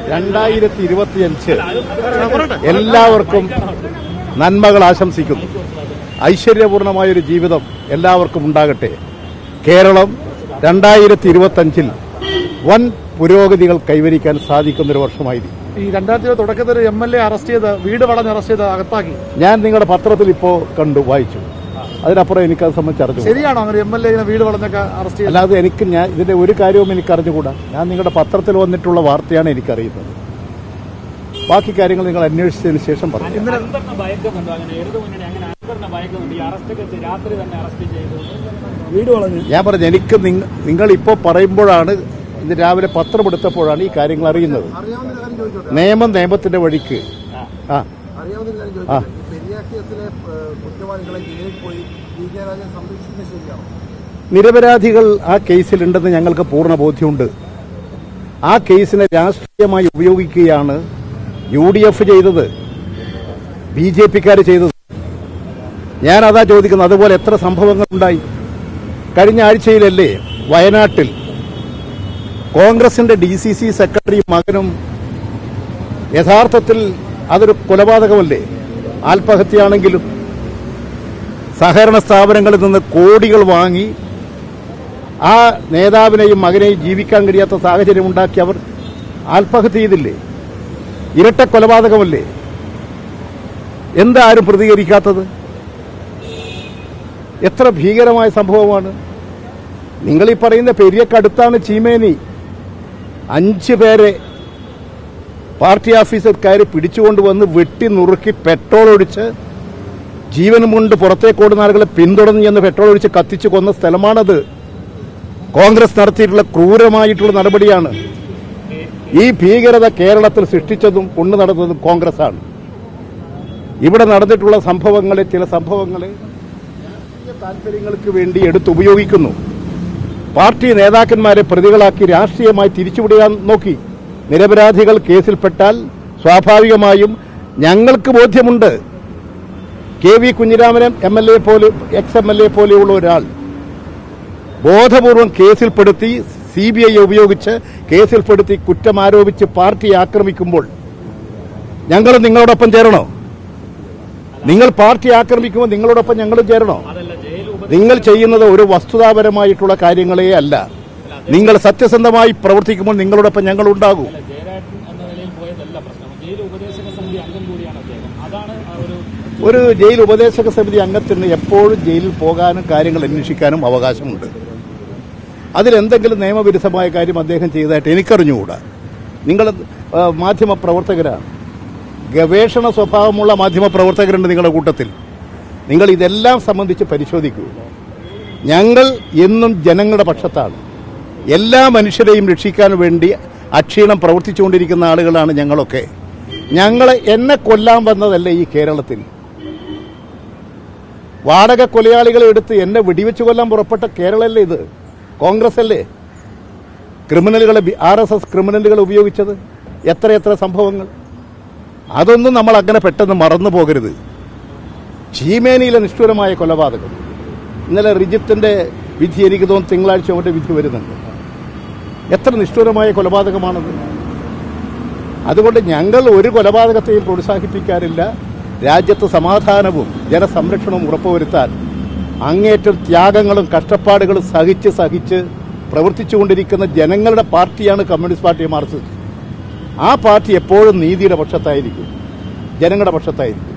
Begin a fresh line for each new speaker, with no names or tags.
2025 എല്ലാവർക്കും നന്മകൾ ആശംസിക്കുന്നു. ഐശ്വര്യപൂർണമായൊരു ജീവിതം എല്ലാവർക്കും ഉണ്ടാകട്ടെ. കേരളം 2025 വൻ പുരോഗതികൾ കൈവരിക്കാൻ സാധിക്കുന്നൊരു വർഷമായിരിക്കും.
ഈ 2000 തുടക്കത്തിൽ MLA അറസ്റ്റ് ചെയ്ത് വീട് വളഞ്ഞ് അറസ്റ്റ് ചെയ്ത് അകത്താക്കി.
ഞാൻ നിങ്ങളുടെ പത്രത്തിൽ ഇപ്പോൾ കണ്ടു, വായിച്ചു. അതിനപ്പുറം എനിക്കത് സംബന്ധിച്ച് അറിഞ്ഞു.
ശരിയാണോ അങ്ങനെ MLA വീട് വളഞ്ഞൊക്കെ അറസ്റ്റ് ചെയ്ത്?
അല്ലാതെ ഞാൻ ഇതിന്റെ ഒരു കാര്യവും എനിക്ക് അറിഞ്ഞുകൂടാ. ഞാൻ നിങ്ങളുടെ പത്രത്തിൽ വന്നിട്ടുള്ള വാർത്തയാണ് എനിക്കറിയുന്നത്. ബാക്കി കാര്യങ്ങൾ നിങ്ങൾ അന്വേഷിച്ചതിന് ശേഷം പറഞ്ഞു. ഞാൻ പറഞ്ഞു, എനിക്ക് നിങ്ങൾ ഇപ്പോൾ പറയുമ്പോഴാണ്, ഇന്ന് രാവിലെ പത്രം എടുത്തപ്പോഴാണ് ഈ കാര്യങ്ങൾ അറിയുന്നത്. നിയമത്തിന്റെ വഴിക്ക് നിരപരാധികൾ ആ കേസിലുണ്ടെന്ന് ഞങ്ങൾക്ക് പൂർണ്ണ ബോധ്യമുണ്ട്. ആ കേസിനെ രാഷ്ട്രീയമായി ഉപയോഗിക്കുകയാണ് UDF ചെയ്തത്, BJPക്കാർ ചെയ്തത്. ഞാനതാ ചോദിക്കുന്നത്. അതുപോലെ എത്ര സംഭവങ്ങൾ ഉണ്ടായി. കഴിഞ്ഞ ആഴ്ചയിലല്ലേ വയനാട്ടിൽ കോൺഗ്രസിന്റെ DCC സെക്രട്ടറി മകനും, യഥാർത്ഥത്തിൽ അതൊരു കൊലപാതകമല്ലേ, ആത്മഹത്യയാണെങ്കിലും സഹകരണ സ്ഥാപനങ്ങളിൽ നിന്ന് കോടികൾ വാങ്ങി ആ നേതാവിനെയും മകനെയും ജീവിക്കാൻ കഴിയാത്ത സാഹചര്യം ഉണ്ടാക്കി അവർ ആത്മഹത്യ ചെയ്തില്ലേ? ഇരട്ട കൊലപാതകമല്ലേ? എന്താരും പ്രതികരിക്കാത്തത്? എത്ര ഭീകരമായ സംഭവമാണ്. നിങ്ങളീ പറയുന്ന പെരിയക്കടുത്താണ് ചീമേനി. 5 പേരെ പാർട്ടി ഓഫീസർക്കാർ പിടിച്ചുകൊണ്ടുവന്ന് വെട്ടി നുറുക്കി പെട്രോൾ ഒഴിച്ച് ജീവനും കൊണ്ട് പുറത്തേക്കോടുന്ന ആളുകളെ പിന്തുടർന്ന് ചെന്ന് പെട്രോൾ ഒഴിച്ച് കത്തിച്ചു കൊന്ന സ്ഥലമാണത്. കോൺഗ്രസ് നടത്തിയിട്ടുള്ള ക്രൂരമായിട്ടുള്ള നടപടിയാണ്. ഈ ഭീകരത കേരളത്തിൽ സൃഷ്ടിച്ചതും കൊണ്ടു നടന്നതും കോൺഗ്രസാണ്. ഇവിടെ നടന്നിട്ടുള്ള സംഭവങ്ങളെ, ചില സംഭവങ്ങളെ താൽപര്യങ്ങൾക്ക് വേണ്ടി എടുത്തുപയോഗിക്കുന്നു. പാർട്ടി നേതാക്കന്മാരെ പ്രതികളാക്കി രാഷ്ട്രീയമായി തിരിച്ചുവിടാൻ നോക്കി. നിരപരാധികൾ കേസിൽപ്പെട്ടാൽ സ്വാഭാവികമായും ഞങ്ങൾക്ക് ബോധ്യമുണ്ട്. KV കുഞ്ഞിരാമൻ ex-MLA പോലെയുള്ള ഒരാൾ ബോധപൂർവം കേസിൽപ്പെടുത്തി, CBI ഉപയോഗിച്ച് കേസിൽപ്പെടുത്തി കുറ്റമാരോപിച്ച് പാർട്ടിയെ ആക്രമിക്കുമ്പോൾ ഞങ്ങൾ നിങ്ങളോടൊപ്പം ചേരണോ? നിങ്ങൾ പാർട്ടി ആക്രമിക്കുമ്പോൾ നിങ്ങളോടൊപ്പം ഞങ്ങളും ചേരണോ? നിങ്ങൾ ചെയ്യുന്നത് ഒരു വസ്തുതാപരമായിട്ടുള്ള കാര്യങ്ങളേ അല്ല. നിങ്ങൾ സത്യസന്ധമായി പ്രവർത്തിക്കുമ്പോൾ നിങ്ങളോടൊപ്പം ഞങ്ങളുണ്ടാകും. ഒരു ജയിൽ ഉപദേശക സമിതി അംഗത്തിന് എപ്പോഴും ജയിലിൽ പോകാനും കാര്യങ്ങൾ അന്വേഷിക്കാനും അവകാശമുണ്ട്. അതിലെന്തെങ്കിലും നിയമവിരുദ്ധമായ കാര്യം അദ്ദേഹം ചെയ്തതായിട്ട് എനിക്കറിഞ്ഞുകൂടാ. നിങ്ങൾ മാധ്യമപ്രവർത്തകരാണ്, ഗവേഷണ സ്വഭാവമുള്ള മാധ്യമപ്രവർത്തകരുണ്ട് നിങ്ങളുടെ കൂട്ടത്തിൽ. നിങ്ങൾ ഇതെല്ലാം സംബന്ധിച്ച് പരിശോധിക്കൂ. ഞങ്ങൾ എന്നും ജനങ്ങളുടെ പക്ഷത്താണ്. എല്ലാ മനുഷ്യരെയും രക്ഷിക്കാൻ വേണ്ടി അക്ഷീണം പ്രവർത്തിച്ചുകൊണ്ടിരിക്കുന്ന ആളുകളാണ് ഞങ്ങളൊക്കെ. എന്നെ കൊല്ലാൻ വന്നതല്ലേ ഈ കേരളത്തിൽ. വാടക കൊലയാളികളെ എടുത്ത് എന്നെ വെടിവെച്ച് കൊല്ലാൻ പുറപ്പെട്ട കേരളമല്ലേ ഇത്? കോൺഗ്രസ് അല്ലേ ക്രിമിനലുകളെ, RSS ക്രിമിനലുകൾ ഉപയോഗിച്ചത്? എത്രയെത്ര സംഭവങ്ങൾ. അതൊന്നും നമ്മൾ അങ്ങനെ പെട്ടെന്ന് മറന്നു പോകരുത്. ചീമേനിയിലെ നിഷ്ഠൂരമായ കൊലപാതകം. ഇന്നലെ റിജിത്തിന്റെ വിധി എനിക്ക് തോന്നുന്നു തിങ്കളാഴ്ച കൊണ്ട് വിധി വരുന്നുണ്ട്. എത്ര നിഷ്ഠൂരമായ കൊലപാതകമാണത്. അതുകൊണ്ട് ഞങ്ങൾ ഒരു കൊലപാതകത്തെയും പ്രോത്സാഹിപ്പിക്കാറില്ല. രാജ്യത്ത് സമാധാനവും ജനസംരക്ഷണവും ഉറപ്പുവരുത്താൻ അങ്ങേറ്റം ത്യാഗങ്ങളും കഷ്ടപ്പാടുകളും സഹിച്ച് പ്രവർത്തിച്ചുകൊണ്ടിരിക്കുന്ന ജനങ്ങളുടെ പാർട്ടിയാണ് കമ്മ്യൂണിസ്റ്റ് പാർട്ടി മാർക്സിസ്റ്റ്. ആ പാർട്ടി എപ്പോഴും നീതിയുടെ പക്ഷത്തായിരിക്കും, ജനങ്ങളുടെ പക്ഷത്തായിരിക്കും.